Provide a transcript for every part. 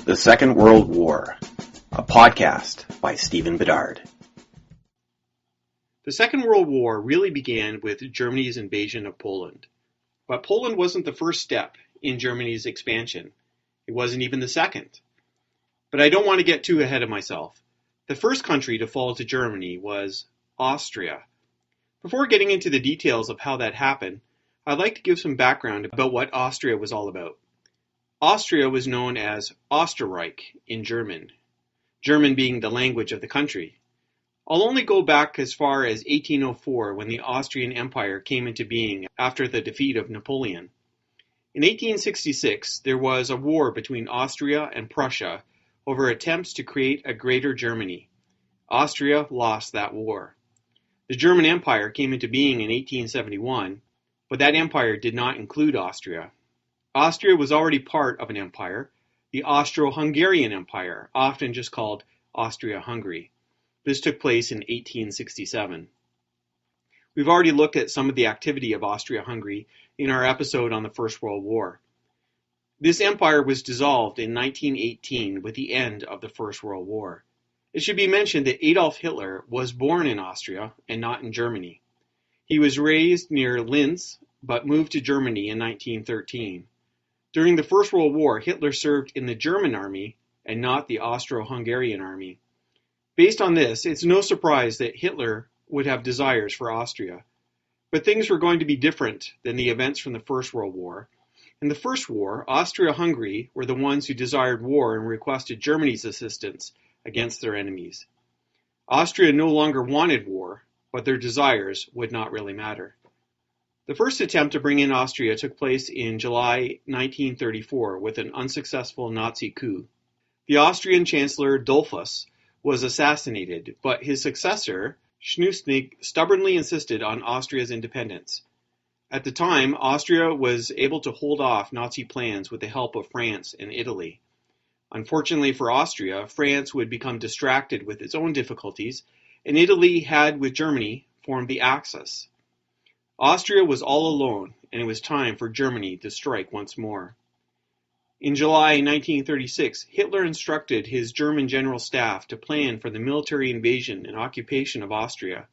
The Second World War, a podcast by Stephen Bedard. The Second World War really began with Germany's invasion of Poland. But Poland wasn't the first step in Germany's expansion. It wasn't even the second. But I don't want to get too ahead of myself. The first country to fall to Germany was Austria. Before getting into the details of how that happened, I'd like to give some background about what Austria was all about. Austria was known as Österreich in German, German being the language of the country. I'll only go back as far as 1804 when the Austrian Empire came into being after the defeat of Napoleon. In 1866, there was a war between Austria and Prussia over attempts to create a greater Germany. Austria lost that war. The German Empire came into being in 1871, but that empire did not include Austria. Austria was already part of an empire, the Austro-Hungarian Empire, often just called Austria-Hungary. This took place in 1867. We've already looked at some of the activity of Austria-Hungary in our episode on the First World War. This empire was dissolved in 1918 with the end of the First World War. It should be mentioned that Adolf Hitler was born in Austria and not in Germany. He was raised near Linz, but moved to Germany in 1913. During the First World War, Hitler served in the German army and not the Austro-Hungarian army. Based on this, it's no surprise that Hitler would have desires for Austria. But things were going to be different than the events from the First World War. In the First War, Austria-Hungary were the ones who desired war and requested Germany's assistance against their enemies. Austria no longer wanted war, but their desires would not really matter. The first attempt to bring in Austria took place in July 1934 with an unsuccessful Nazi coup. The Austrian Chancellor Dollfuss was assassinated, but his successor, Schleswig, stubbornly insisted on Austria's independence. At the time, Austria was able to hold off Nazi plans with the help of France and Italy. Unfortunately for Austria, France would become distracted with its own difficulties, and Italy had, with Germany, formed the Axis. Austria was all alone, and it was time for Germany to strike once more. In July 1936, Hitler instructed his German general staff to plan for the military invasion and occupation of Austria.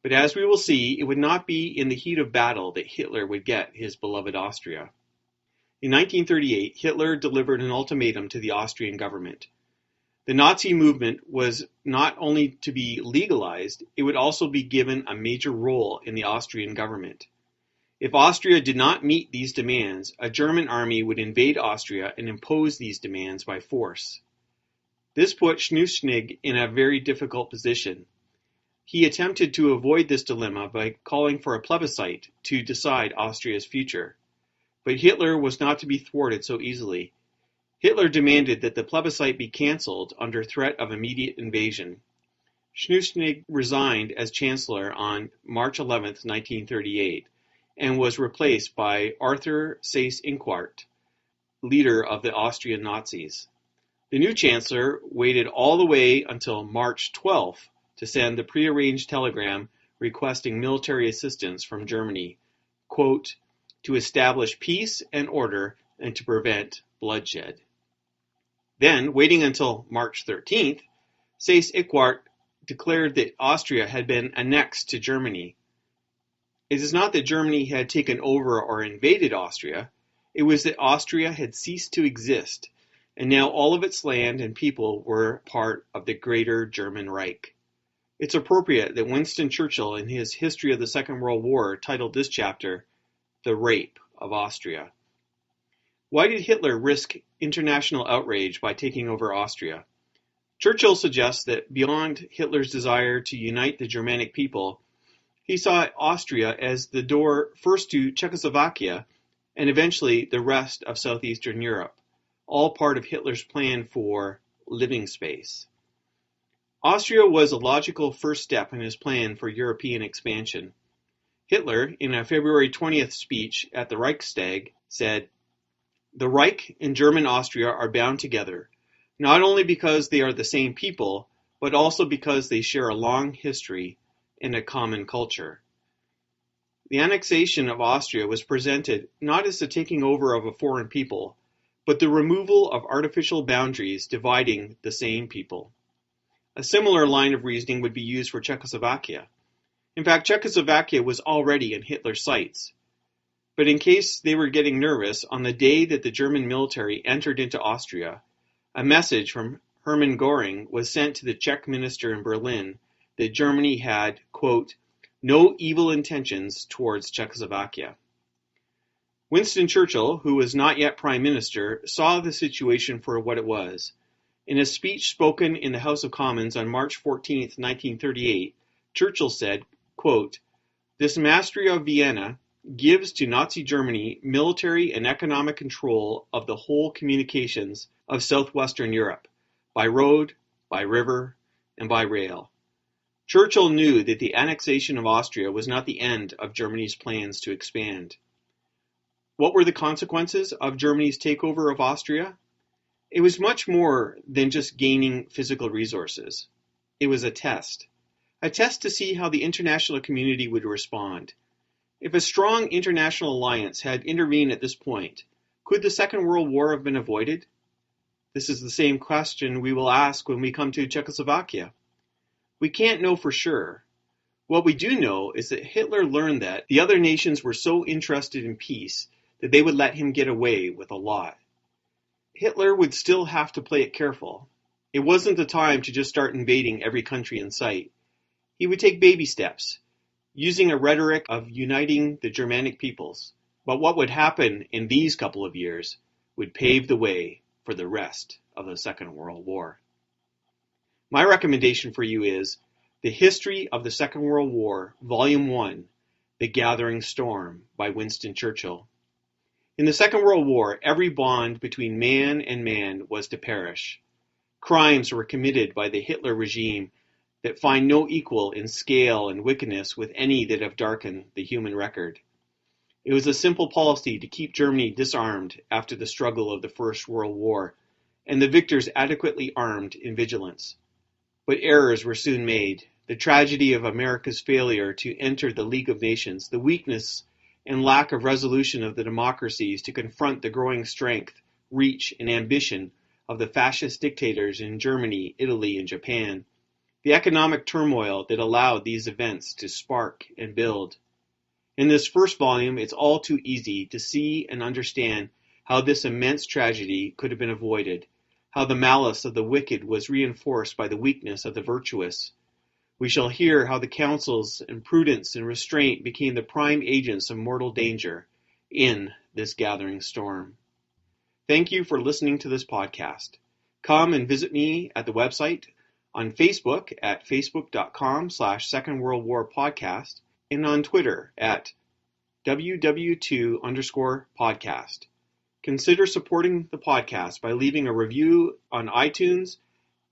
But as we will see, it would not be in the heat of battle that Hitler would get his beloved Austria. In 1938, Hitler delivered an ultimatum to the Austrian government. The Nazi movement was not only to be legalized, it would also be given a major role in the Austrian government. If Austria did not meet these demands, a German army would invade Austria and impose these demands by force. This put Schleswig in a very difficult position. He attempted to avoid this dilemma by calling for a plebiscite to decide Austria's future. But Hitler was not to be thwarted so easily. Hitler demanded that the plebiscite be cancelled under threat of immediate invasion. Schleswig resigned as Chancellor on March 11, 1938, and was replaced by Arthur Seyss-Inquart, leader of the Austrian Nazis. The new Chancellor waited all the way until March 12th to send the prearranged telegram requesting military assistance from Germany, quote, to establish peace and order and to prevent bloodshed. Then, waiting until March 13th, Seyss-Inquart declared that Austria had been annexed to Germany. It is not that Germany had taken over or invaded Austria, it was that Austria had ceased to exist, and now all of its land and people were part of the Greater German Reich. It's appropriate that Winston Churchill, in his History of the Second World War, titled this chapter, The Rape of Austria. Why did Hitler risk international outrage by taking over Austria? Churchill suggests that beyond Hitler's desire to unite the Germanic people, he saw Austria as the door first to Czechoslovakia and eventually the rest of southeastern Europe, all part of Hitler's plan for living space. Austria was a logical first step in his plan for European expansion. Hitler, in a February 20th speech at the Reichstag, said, "The Reich and German Austria are bound together, not only because they are the same people, but also because they share a long history and a common culture." The annexation of Austria was presented not as the taking over of a foreign people, but the removal of artificial boundaries dividing the same people. A similar line of reasoning would be used for Czechoslovakia. In fact, Czechoslovakia was already in Hitler's sights. But in case they were getting nervous, on the day that the German military entered into Austria, a message from Hermann Göring was sent to the Czech minister in Berlin that Germany had, quote, no evil intentions towards Czechoslovakia. Winston Churchill, who was not yet Prime Minister, saw the situation for what it was. In a speech spoken in the House of Commons on March 14, 1938, Churchill said, quote, this mastery of Vienna gives to Nazi Germany military and economic control of the whole communications of southwestern Europe, by road, by river, and by rail. Churchill knew that the annexation of Austria was not the end of Germany's plans to expand. What were the consequences of Germany's takeover of Austria? It was much more than just gaining physical resources. It was a test to see how the international community would respond. If a strong international alliance had intervened at this point, could the Second World War have been avoided? This is the same question we will ask when we come to Czechoslovakia. We can't know for sure. What we do know is that Hitler learned that the other nations were so interested in peace that they would let him get away with a lot. Hitler would still have to play it careful. It wasn't the time to just start invading every country in sight. He would take baby steps, using a rhetoric of uniting the Germanic peoples. But what would happen in these couple of years would pave the way for the rest of the Second World War. My recommendation for you is The History of the Second World War, Volume 1, The Gathering Storm by Winston Churchill. In the Second World War, every bond between man and man was to perish. Crimes were committed by the Hitler regime that find no equal in scale and wickedness with any that have darkened the human record. It was a simple policy to keep Germany disarmed after the struggle of the First World War, and the victors adequately armed in vigilance. But errors were soon made. The tragedy of America's failure to enter the League of Nations, the weakness and lack of resolution of the democracies to confront the growing strength, reach, and ambition of the fascist dictators in Germany, Italy, and Japan. The economic turmoil that allowed these events to spark and build. In this first volume, it's all too easy to see and understand how this immense tragedy could have been avoided, how the malice of the wicked was reinforced by the weakness of the virtuous. We shall hear how the counsels and prudence and restraint became the prime agents of mortal danger in this gathering storm. Thank you for listening to this podcast. Come and visit me at the website, on Facebook at facebook.com/Second World War Podcast, and on Twitter at WW2_podcast. Consider supporting the podcast by leaving a review on iTunes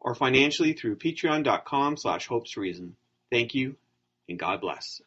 or financially through patreon.com/hopesreason. Thank you, and God bless.